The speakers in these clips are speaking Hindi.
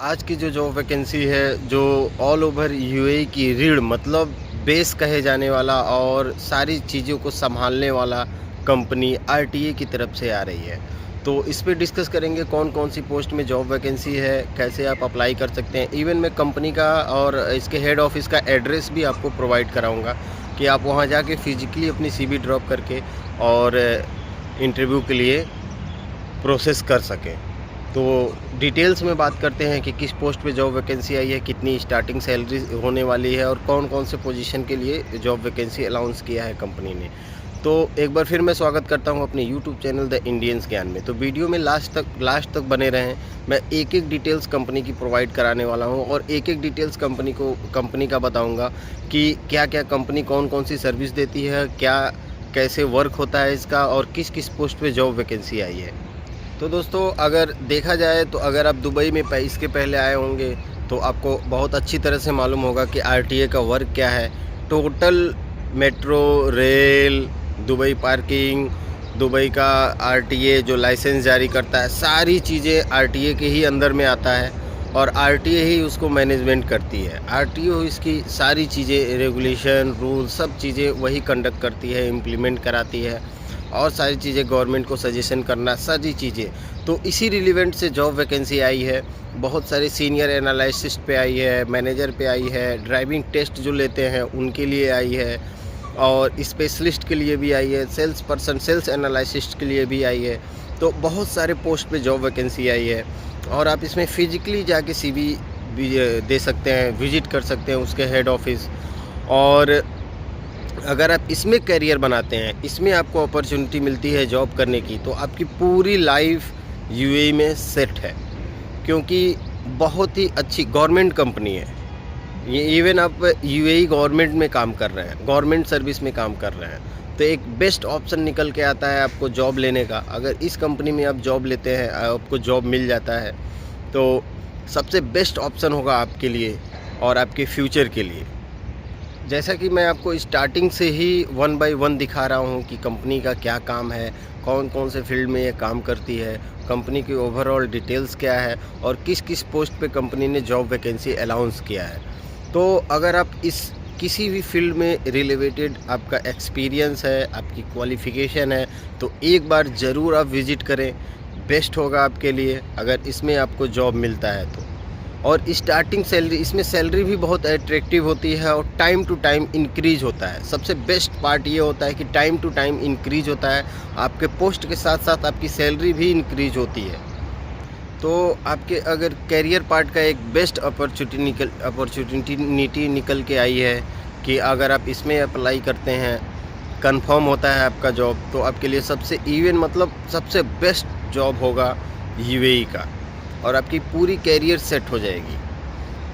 आज की जो जॉब वैकेंसी है, जो ऑल ओवर यूएई की रीढ़ मतलब बेस कहे जाने वाला और सारी चीज़ों को सँभालने वाला कंपनी आरटीए की तरफ से आ रही है। तो इस पे डिस्कस करेंगे कौन-कौन सी पोस्ट में जॉब वैकेंसी है, कैसे आप अप्लाई कर सकते हैं। इवन मैं कंपनी का और इसके हेड ऑफ़िस का एड्रेस भी आपको प्रोवाइड कराऊँगा कि आप वहाँ जाके फ़िज़िकली अपनी सीवी ड्रॉप करके और इंटरव्यू के लिए प्रोसेस कर सकें। तो डिटेल्स में बात करते हैं कि किस पोस्ट पे जॉब वैकेंसी आई है, कितनी स्टार्टिंग सैलरी होने वाली है और कौन-कौन से पोजीशन के लिए जॉब वैकेंसी अनाउंस किया है कंपनी ने। तो एक बार फिर मैं स्वागत करता हूं अपने यूट्यूब चैनल द इंडियंस ज्ञान में। तो वीडियो में लास्ट तक बने रहें। मैं एक-एक डिटेल्स कंपनी की प्रोवाइड कराने वाला हूं और एक-एक डिटेल्स कंपनी का बताऊँगा कि क्या-क्या कंपनी कौन-कौन सी सर्विस देती है, कैसे वर्क होता है इसका और किस-किस पोस्ट पे जॉब वैकेंसी आई है। तो दोस्तों अगर देखा जाए तो अगर आप दुबई में इसके पहले आए होंगे तो आपको बहुत अच्छी तरह से मालूम होगा कि आरटीए का वर्क क्या है। Total metro, rail, Dubai parking, Dubai का आरटीए जो लाइसेंस जारी करता है, सारी चीज़ें आरटीए के ही अंदर में आता है और आरटीए ही उसको मैनेजमेंट करती है। आरटीए इसकी सारी चीज़ें, रेगुलेशन, रूल, सब चीज़ें वही कंडक्ट करती है, इम्प्लीमेंट कराती है और सारी चीज़ें गवर्नमेंट को सजेशन करना, सारी चीज़ें। तो इसी रिलेवेंट से जॉब वैकेंसी आई है। बहुत सारे सीनियर एनालिसिस्ट पे आई है, मैनेजर पे आई है, ड्राइविंग टेस्ट जो लेते हैं उनके लिए आई है और स्पेशलिस्ट के लिए भी आई है, सेल्स एनालिसिस्ट के लिए भी आई है। तो बहुत सारे पोस्ट पे जॉब वैकेंसी आई है और आप इसमें फ़िज़िकली जाके सीवी भी दे सकते हैं, विज़िट कर सकते हैं उसके हेड ऑफ़िस। और अगर आप इसमें करियर बनाते हैं, इसमें आपको अपॉर्चुनिटी मिलती है जॉब करने की, तो आपकी पूरी लाइफ यूएई में सेट है, क्योंकि बहुत ही अच्छी गवर्नमेंट कंपनी है ये। इवन आप यूएई गवर्नमेंट में काम कर रहे हैं, गवर्नमेंट सर्विस में काम कर रहे हैं, तो एक बेस्ट ऑप्शन निकल के आता है आपको जॉब लेने का। अगर इस कंपनी में आप जॉब लेते हैं, आपको जॉब मिल जाता है, तो सबसे बेस्ट ऑप्शन होगा आपके लिए और आपके फ्यूचर के लिए। जैसा कि मैं आपको स्टार्टिंग से ही 1 बाय 1 दिखा रहा हूँ कि कंपनी का क्या काम है, कौन-कौन से फील्ड में ये काम करती है, कंपनी की ओवरऑल डिटेल्स क्या है और किस-किस पोस्ट पे कंपनी ने जॉब वैकेंसी अनाउंस किया है। तो अगर आप किसी भी फील्ड में रिलेटेड आपका एक्सपीरियंस है, आपकी क्वालिफ़िकेशन है, तो एक बार ज़रूर आप विज़िट करें, बेस्ट होगा आपके लिए अगर इसमें आपको जॉब मिलता है तो। और स्टार्टिंग सैलरी, इसमें सैलरी भी बहुत अट्रैक्टिव होती है और टाइम टू टाइम इंक्रीज होता है। सबसे बेस्ट पार्ट ये होता है कि टाइम टू टाइम इंक्रीज होता है, आपके पोस्ट के साथ साथ आपकी सैलरी भी इंक्रीज होती है। तो आपके अगर करियर पार्ट का एक बेस्ट अपॉर्चुनिटी निकल के आई है कि अगर आप इसमें अप्लाई करते हैं, कंफर्म होता है आपका जॉब, तो आपके लिए सबसे बेस्ट जॉब होगा यूएई का और आपकी पूरी कैरियर सेट हो जाएगी।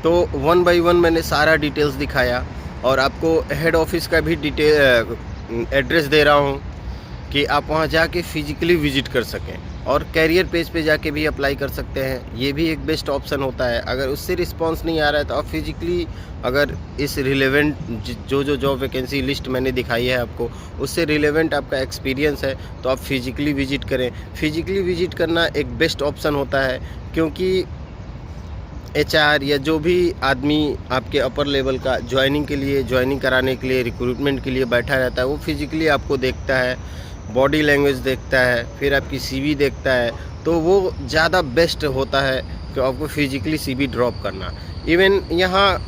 तो 1 बाय 1 मैंने सारा डिटेल्स दिखाया और आपको हेड ऑफ़िस का भी एड्रेस दे रहा हूँ कि आप वहाँ जाके फ़िज़िकली विज़िट कर सकें और कैरियर पेज पे जाके भी अप्लाई कर सकते हैं। ये भी एक बेस्ट ऑप्शन होता है। अगर उससे रिस्पांस नहीं आ रहा है तो आप फ़िज़िकली, अगर इस रिलेवेंट जो जॉब वैकेंसी लिस्ट मैंने दिखाई है आपको, उससे रिलेवेंट आपका एक्सपीरियंस है तो आप फ़िज़िकली विज़िट करें। फ़िज़िकली विज़िट करना एक बेस्ट ऑप्शन होता है, क्योंकि एचआर या जो भी आदमी आपके अपर लेवल का ज्वाइनिंग कराने के लिए, रिक्रूटमेंट के लिए बैठा रहता है, वो फ़िज़िकली आपको देखता है, बॉडी लैंग्वेज देखता है, फिर आपकी सीवी देखता है, तो वो ज़्यादा बेस्ट होता है कि आपको फ़िज़िकली सीवी ड्रॉप करना। इवन यहाँ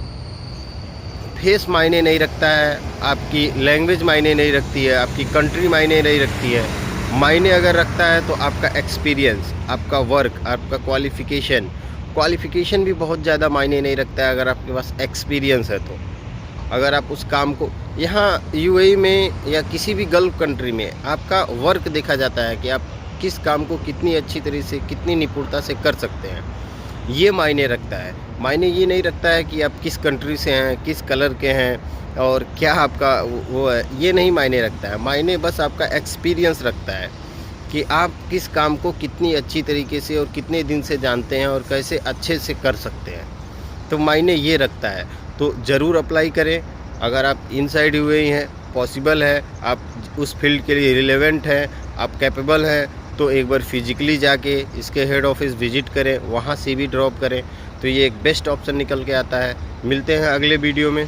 फेस मायने नहीं रखता है, आपकी लैंग्वेज मायने नहीं रखती है, आपकी कंट्री मायने नहीं रखती है। मायने अगर रखता है तो आपका एक्सपीरियंस, आपका वर्क, आपका क्वालिफ़िकेशन भी बहुत ज़्यादा मायने नहीं रखता है अगर आपके पास एक्सपीरियंस है तो। अगर आप उस काम को यहाँ यूएई में या किसी भी गल्फ़ कंट्री में आपका वर्क देखा जाता है कि आप किस काम को कितनी अच्छी तरह से, कितनी निपुणता से कर सकते हैं, ये मायने रखता है। मायने ये नहीं रखता है कि आप किस कंट्री से हैं, किस कलर के हैं और क्या आपका वो है, ये नहीं मायने रखता है। मायने बस आपका एक्सपीरियंस रखता है कि आप किस काम को कितनी अच्छी तरीके से और कितने दिन से जानते हैं और कैसे अच्छे से कर सकते हैं, तो मायने ये रखता है। तो ज़रूर अप्लाई करें। अगर आप इनसाइड यूएई हैं, पॉसिबल है, आप उस फील्ड के लिए रिलेवेंट हैं, आप कैपेबल हैं, तो एक बार फिज़िकली जाके इसके हेड ऑफिस विज़िट करें, वहाँ सीवी ड्रॉप करें। तो ये एक बेस्ट ऑप्शन निकल के आता है। मिलते हैं अगले वीडियो में।